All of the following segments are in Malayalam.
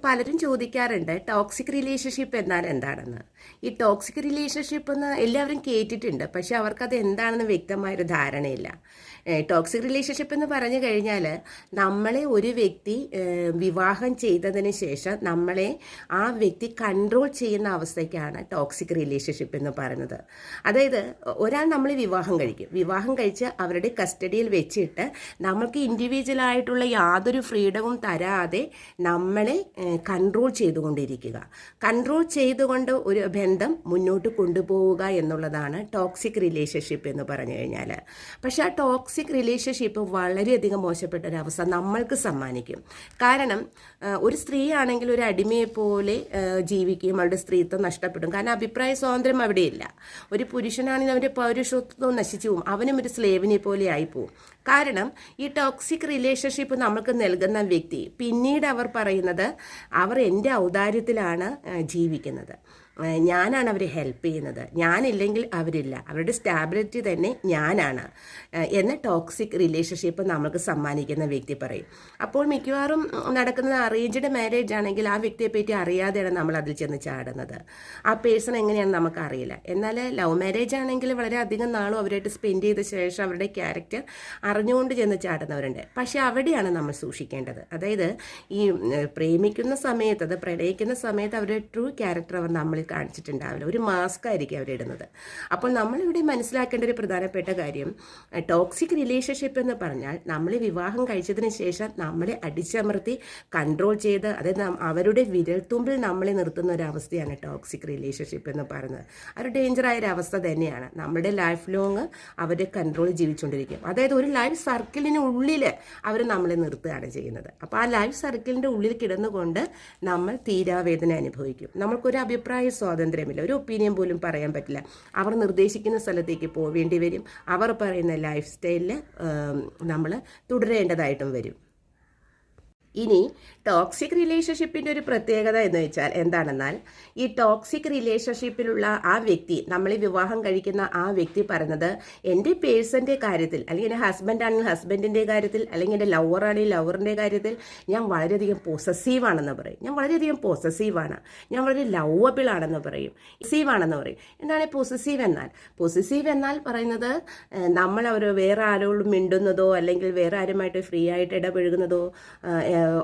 പലരും ചോദിക്കാറുണ്ട് ടോക്സിക് റിലേഷൻഷിപ്പ് എന്നാൽ എന്താണെന്ന്. ഈ ടോക്സിക് റിലേഷൻഷിപ്പ് എന്ന് എല്ലാവരും കേട്ടിട്ടുണ്ട്, പക്ഷെ അവർക്കത് എന്താണെന്ന് വ്യക്തമായൊരു ധാരണയില്ല. ടോക്സിക് റിലേഷൻഷിപ്പ് എന്ന് പറഞ്ഞു കഴിഞ്ഞാൽ നമ്മളെ ഒരു വ്യക്തി വിവാഹം ചെയ്തതിന് ശേഷം നമ്മളെ ആ വ്യക്തി കൺട്രോൾ ചെയ്യുന്ന അവസ്ഥയ്ക്കാണ് ടോക്സിക് റിലേഷൻഷിപ്പ് എന്ന് പറയുന്നത്. അതായത് ഒരാൾ നമ്മൾ വിവാഹം കഴിച്ച് അവരുടെ കസ്റ്റഡിയിൽ വെച്ചിട്ട് നമ്മൾക്ക് ഇൻഡിവിജ്വൽ ആയിട്ടുള്ള യാതൊരു ഫ്രീഡവും തരാതെ നമ്മളെ കൺട്രോൾ ചെയ്തുകൊണ്ടിരിക്കുക, കൺട്രോൾ ചെയ്തുകൊണ്ട് ഒരു ബന്ധം മുന്നോട്ട് കൊണ്ടുപോവുക എന്നുള്ളതാണ് ടോക്സിക് റിലേഷൻഷിപ്പ് എന്ന് പറഞ്ഞു കഴിഞ്ഞാൽ. പക്ഷെ ആ ടോക്സിക് റിലേഷൻഷിപ്പ് വളരെയധികം മോശപ്പെട്ട ഒരവസ്ഥ നമ്മൾക്ക് സമ്മാനിക്കും. കാരണം ഒരു സ്ത്രീ ആണെങ്കിൽ ഒരു അടിമയെ പോലെ ജീവിക്കുകയും അവരുടെ സ്ത്രീത്വം നഷ്ടപ്പെടും. കാരണം അഭിപ്രായ സ്വാതന്ത്ര്യം അവിടെയില്ല. ഒരു പുരുഷനാണെങ്കിൽ അവൻ്റെ പൗരുഷത്വം നശിച്ചു പോകും, അവനും ഒരു സ്ലേവിനെ പോലെ ആയിപ്പോവും. കാരണം ഈ ടോക്സിക് റിലേഷൻഷിപ്പ് നമുക്ക് നൽകുന്ന വ്യക്തി പിന്നീട് അവർ പറയുന്നത് അവർ എൻ്റെ ഔദാര്യത്തിലാണ് ജീവിക്കുന്നത്, ഞാനാണ് അവരെ ഹെൽപ്പ് ചെയ്യുന്നത്, ഞാനില്ലെങ്കിൽ അവരില്ല, അവരുടെ സ്റ്റാബിലിറ്റി തന്നെ ഞാനാണ് എന്ന ടോക്സിക് റിലേഷൻഷിപ്പ് നമുക്ക് സമ്മാനിക്കുന്ന വ്യക്തി പറയും. അപ്പോൾ മിക്കവാറും നടക്കുന്നത് അറേഞ്ച്ഡ് മാരേജ് ആണെങ്കിൽ ആ വ്യക്തിയെ പറ്റി അറിയാതെയാണ് നമ്മൾ അതിൽ ചെന്ന് ചാടുന്നത്. ആ പേഴ്സൺ എങ്ങനെയാണെന്ന് നമുക്കറിയില്ല. എന്നാൽ ലവ് മാരേജ് ആണെങ്കിൽ വളരെ അധികം നാളും അവരായിട്ട് സ്പെൻഡ് ചെയ്ത ശേഷം അവരുടെ ക്യാരക്ടർ അറിഞ്ഞുകൊണ്ട് ചെന്ന് ചാടുന്നവരുണ്ട്. പക്ഷെ അവിടെയാണ് നമ്മൾ സൂക്ഷിക്കേണ്ടത്. അതായത് ഈ പ്രേമിക്കുന്ന സമയത്ത്, അത് പ്രണയിക്കുന്ന സമയത്ത് അവരുടെ ട്രൂ ക്യാരക്ടർ അവർ നമ്മളിൽ കാണിച്ചിട്ടുണ്ടാവില്ല, ഒരു മാസ്ക് ആയിരിക്കും അവരിടുന്നത്. അപ്പോൾ നമ്മളിവിടെ മനസ്സിലാക്കേണ്ട ഒരു പ്രധാനപ്പെട്ട കാര്യം, ടോക്സിക് റിലേഷൻഷിപ്പ് എന്ന് പറഞ്ഞാൽ നമ്മൾ വിവാഹം കഴിച്ചതിന് ശേഷം നമ്മളെ അടിച്ചമർത്തി കൺട്രോൾ ചെയ്ത്, അതായത് അവരുടെ വിരൽത്തുമ്പിൽ നമ്മളെ നിർത്തുന്ന ഒരു അവസ്ഥയാണ് ടോക്സിക് റിലേഷൻഷിപ്പ് എന്ന് പറയുന്നത്. ഒരു ഡേഞ്ചറായ ഒരു അവസ്ഥ തന്നെയാണ്. നമ്മുടെ ലൈഫ് ലോങ് അവരുടെ കൺട്രോൾ ജീവിച്ചുകൊണ്ടിരിക്കും. അതായത് ഒരു ലൈഫ് സർക്കിളിനുള്ളിൽ അവർ നമ്മളെ നിർത്തുകയാണ് ചെയ്യുന്നത്. അപ്പോൾ ആ ലൈഫ് സർക്കിളിൻ്റെ ഉള്ളിൽ കിടന്നുകൊണ്ട് നമ്മൾ തീരാവേദന അനുഭവിക്കും. നമ്മൾക്കൊരു അഭിപ്രായ സ്വാതന്ത്ര്യമില്ല, ഒരു ഒപ്പീനിയൻ പോലും പറയാൻ പറ്റില്ല. അവർ നിർദ്ദേശിക്കുന്ന സ്ഥലത്തേക്ക് പോവേണ്ടി വരും, അവർ പറയുന്ന ലൈഫ് സ്റ്റൈലിൽ നമ്മൾ തുടരേണ്ടതായിട്ടും വരും. ഇനി ടോക്സിക് റിലേഷൻഷിപ്പിൻ്റെ ഒരു പ്രത്യേകത എന്ന് വെച്ചാൽ എന്താണെന്നാൽ, ഈ ടോക്സിക് റിലേഷൻഷിപ്പിലുള്ള ആ വ്യക്തി, നമ്മളെ വിവാഹം കഴിക്കുന്ന ആ വ്യക്തി പറയുന്നത് എൻ്റെ പേഴ്സൻ്റെ കാര്യത്തിൽ, അല്ലെങ്കിൽ എൻ്റെ ഹസ്ബൻഡ് ആണെങ്കിൽ ഹസ്ബൻഡിൻ്റെ കാര്യത്തിൽ, അല്ലെങ്കിൽ എൻ്റെ ലവർ ആണെങ്കിൽ ലവറിൻ്റെ കാര്യത്തിൽ ഞാൻ വളരെയധികം പൊസസീവാണെന്ന് പറയും. ഞാൻ വളരെയധികം പൊസസീവാണ്, ഞാൻ വളരെ ലവബിൾ ആണെന്ന് പറയും, പൊസസീവാണെന്ന് പറയും. എന്താണ് പൊസസീവ് എന്നാൽ? പൊസസീവ് എന്നാൽ പറയുന്നത് നമ്മൾ അവർ വേറെ ആരോടും മിണ്ടുന്നതോ അല്ലെങ്കിൽ വേറെ ആരുമായിട്ട് ഫ്രീ ആയിട്ട് ഇടപഴകുന്നതോ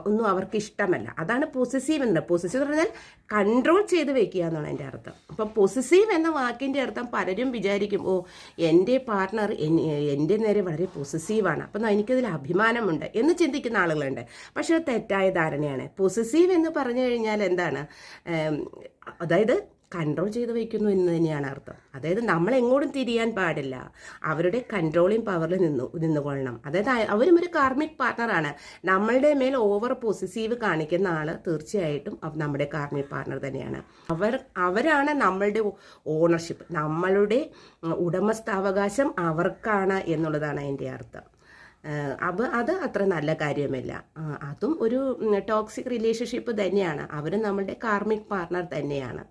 ഒന്നും അവർക്ക് ഇഷ്ടമല്ല. അതാണ് പൊസസീവ് എന്നത്. പൊസസീവ് പറഞ്ഞാൽ കൺട്രോൾ ചെയ്ത് വെക്കുക എന്നാണ് എൻ്റെ അർത്ഥം. അപ്പം പൊസസീവ് എന്ന വാക്കിൻ്റെ അർത്ഥം പലരും വിചാരിക്കും, ഓ എൻ്റെ പാർട്ട്ണർ എൻ്റെ നേരെ വളരെ പൊസസീവാണ്, അപ്പം എനിക്കതിൽ അഭിമാനമുണ്ട് എന്ന് ചിന്തിക്കുന്ന ആളുകളുണ്ട്. പക്ഷേ അത് തെറ്റായ ധാരണയാണ്. പൊസസീവ് എന്ന് പറഞ്ഞു കഴിഞ്ഞാൽ എന്താണ്? അതായത് കൺട്രോൾ ചെയ്ത് വയ്ക്കുന്നു എന്ന് തന്നെയാണ് അർത്ഥം. അതായത് നമ്മൾ എങ്ങോട്ടും തിരിയാൻ പാടില്ല, അവരുടെ കൺട്രോളിങ് പവറിൽ നിന്നുകൊള്ളണം. അതായത് അവരും ഒരു കാർമിക് പാർട്ണറാണ്. നമ്മളുടെ മേൽ ഓവർ പൊസസീവ് കാണിക്കുന്ന ആൾ തീർച്ചയായിട്ടും നമ്മുടെ കാർമിക് പാർട്ണർ തന്നെയാണ്. അവരാണ് നമ്മളുടെ ഓണർഷിപ്പ്, നമ്മളുടെ ഉടമസ്ഥാവകാശം അവർക്കാണ് എന്നുള്ളതാണ് അതിൻ്റെ അർത്ഥം. അത് അത്ര നല്ല കാര്യമല്ല. അതും ഒരു ടോക്സിക് റിലേഷൻഷിപ്പ് തന്നെയാണ്. അവർ നമ്മളുടെ കാർമിക് പാർട്ണർ തന്നെയാണ്.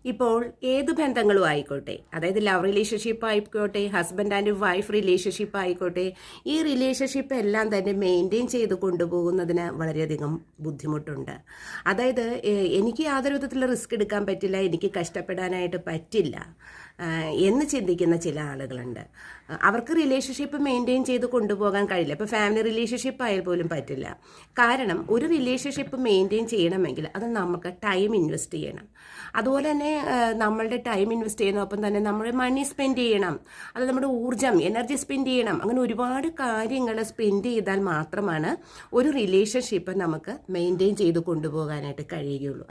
ഇപ്പോൾ ഏത് ബന്ധങ്ങളും ആയിക്കോട്ടെ, അതായത് ലവ് റിലേഷൻഷിപ്പ് ആയിക്കോട്ടെ, ഹസ്ബൻഡ് ആൻഡ് വൈഫ് റിലേഷൻഷിപ്പ് ആയിക്കോട്ടെ, ഈ റിലേഷൻഷിപ്പ് എല്ലാം തന്നെ മെയിൻറ്റെയിൻ ചെയ്ത് കൊണ്ടുപോകുന്നതിന് വളരെയധികം ബുദ്ധിമുട്ടുണ്ട്. അതായത് എനിക്ക് യാതൊരു വിധത്തിലുള്ള റിസ്ക് എടുക്കാൻ പറ്റില്ല, എനിക്ക് കഷ്ടപ്പെടാനായിട്ട് പറ്റില്ല എന്ന് ചിന്തിക്കുന്ന ചില ആളുകളുണ്ട്. അവർക്ക് റിലേഷൻഷിപ്പ് മെയിൻറ്റെയിൻ ചെയ്ത് കൊണ്ടുപോകാൻ കഴിയില്ല. ഇപ്പോൾ ഫാമിലി റിലേഷൻഷിപ്പ് ആയാൽ പോലും പറ്റില്ല. കാരണം ഒരു റിലേഷൻഷിപ്പ് മെയിൻറ്റെയിൻ ചെയ്യണമെങ്കിൽ അത് നമുക്ക് ടൈം ഇൻവെസ്റ്റ് ചെയ്യണം. അതുപോലെ തന്നെ നമ്മളുടെ ടൈം ഇൻവെസ്റ്റ് ചെയ്യുന്നതൊപ്പം തന്നെ നമ്മുടെ മണി സ്പെൻഡ് ചെയ്യണം, അത് നമ്മുടെ ഊർജ്ജം എനർജി സ്പെൻഡ് ചെയ്യണം. അങ്ങനെ ഒരുപാട് കാര്യങ്ങൾ സ്പെൻഡ് ചെയ്താൽ മാത്രമാണ് ഒരു റിലേഷൻഷിപ്പ് നമുക്ക് മെയിൻറ്റെയിൻ ചെയ്ത് കൊണ്ടുപോകാനായിട്ട് കഴിയുകയുള്ളൂ.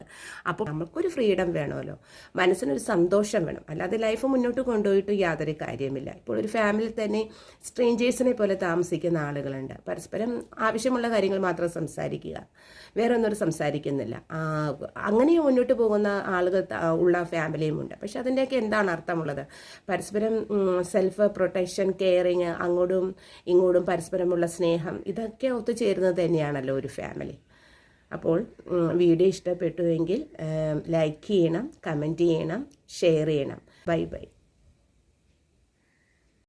അപ്പോൾ നമുക്കൊരു ഫ്രീഡം വേണമല്ലോ, മനസ്സിനൊരു സന്തോഷം വേണം. അല്ലാതെ ലൈഫ് മുന്നോട്ട് കൊണ്ടുപോയിട്ട് യാതൊരു കാര്യമില്ല. ഇപ്പോൾ ഒരു ഫാമിലി തന്നെ സ്ട്രേഞ്ചേഴ്സിനെ പോലെ താമസിക്കുന്ന ആളുകളുണ്ട്. പരസ്പരം ആവശ്യമുള്ള കാര്യങ്ങൾ മാത്രം സംസാരിക്കുക, വേറെ ഒന്നും സംസാരിക്കുന്നില്ല. അങ്ങനെ മുന്നോട്ട് പോകുന്ന ആളുകൾ ഉള്ള ഫാമിലിയും ഉണ്ട്. പക്ഷെ അതിൻ്റെയൊക്കെ എന്താണ് അർത്ഥമുള്ളത്? പരസ്പരം സെൽഫ് പ്രൊട്ടക്ഷൻ, കെയറിങ്, അങ്ങോട്ടും ഇങ്ങോട്ടും പരസ്പരമുള്ള സ്നേഹം, ഇതൊക്കെ ഒത്തുചേരുന്നത് തന്നെയാണല്ലോ ഒരു ഫാമിലി. അപ്പോൾ വീഡിയോ ഇഷ്ടപ്പെട്ടുവെങ്കിൽ ലൈക്ക് ചെയ്യണം, കമൻറ്റ് ചെയ്യണം, ഷെയർ ചെയ്യണം. Bye bye.